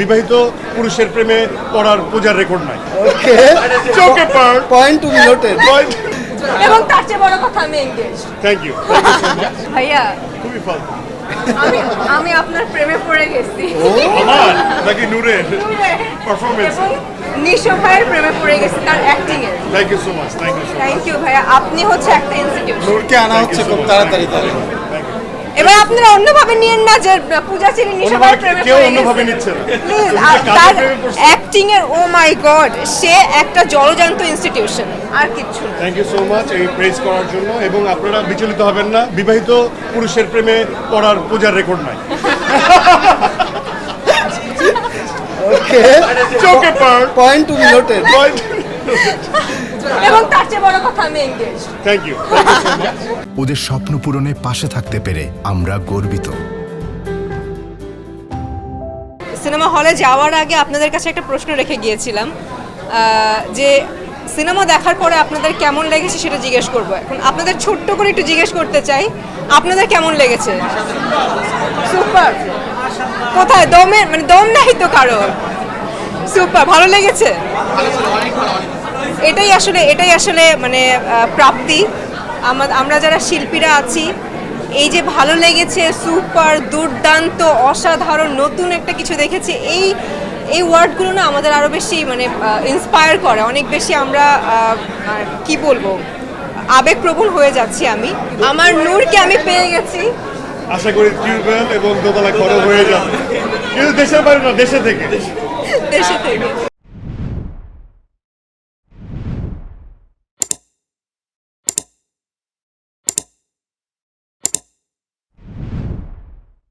বিবাহিত পুরুষের প্রেমে পড়ার পূজার রেকর্ড নাই। ওকে, চোখে পার পয়েন্ট টু বি নোটেড। এবং তার চেয়ে বড় কথা আমি এনগেজ। Thank you. ভাইয়া খুবই ফালতু। আমি আপনার প্রেমে পড়ে গেছি। আমার নাকি নূরের পারফরমেন্স? এবং নিশো ভাইয়ের প্রেমে পড়ে গেছি তার অ্যাক্টিং এর। Thank you so much, thank you so much. Thank you ভাইয়া, আপনি হচ্ছে একটা ইনস্টিটিউশন। নূরকে আনা হচ্ছে খুব তাড়াতাড়ি তাহলে। এবার আপনারা অন্যভাবে নিয়েন না যে পূজা চিনি নিশো ভাইয়ের প্রেমে কেউ পড়ে অন্যভাবে গেছে। নিচ্ছে না। প্লিজ তুমি যে তার কাজের প্রেমে পড়ছো। অ্যাক্টিং এর ও মাই গড, সে একটা জলজান্ত ইনস্টিটিউশন, আর কিচ্ছু না। থ্যাংক ইউ সো মাচ এই প্রেজ করার জন্য। এবং আপনারা বিচলিত হবেন না, বিবাহিত পুরুষের প্রেমে পড়ার পূজার রেকর্ড নাই। ওকে, চোখে পার। Point to be noted. এবং তার চেয়ে বড় কথা আমি এনগেজ। Thank you. ওদের স্বপ্ন পূরণে পাশে থাকতে পেরে আমরা গর্বিত। সিনেমা হলে যাওয়ার আগে আপনাদের কাছে একটা প্রশ্ন রেখে গিয়েছিলাম, যে সিনেমা দেখার পরে আপনাদের কেমন লেগেছে সেটা জিজ্ঞেস করব। এখন আপনাদের ছোট্ট করে একটু জিজ্ঞেস করতে চাই, আপনাদের কেমন লেগেছে? সুপার। কোথায় দমে, মানে দম নাই তো কারো? সুপার, ভালো লেগেছে। এটাই আসলে মানে প্রাপ্তি। আমরা যারা শিল্পীরা আছি, এই যে ভালো লেগেছে, সুপার, দুর্দান্ত, অসাধারণ, নতুন একটা কিছু দেখেছি, এই ওয়ার্ডগুলো না আমাদের আরও বেশি মানে ইন্সপায়ার করে, অনেক বেশি আমরা কি বলবো, আবেগপ্রবণ হয়ে যাচ্ছি। আমার নূরকে আমি পেয়ে গেছি। আশা করি টিউবওয়েল এবং দোতলা ঘর হয়ে যাবে, কিন্তু দেশের বাইরে না, দেশে থেকে। দেশে থেকে।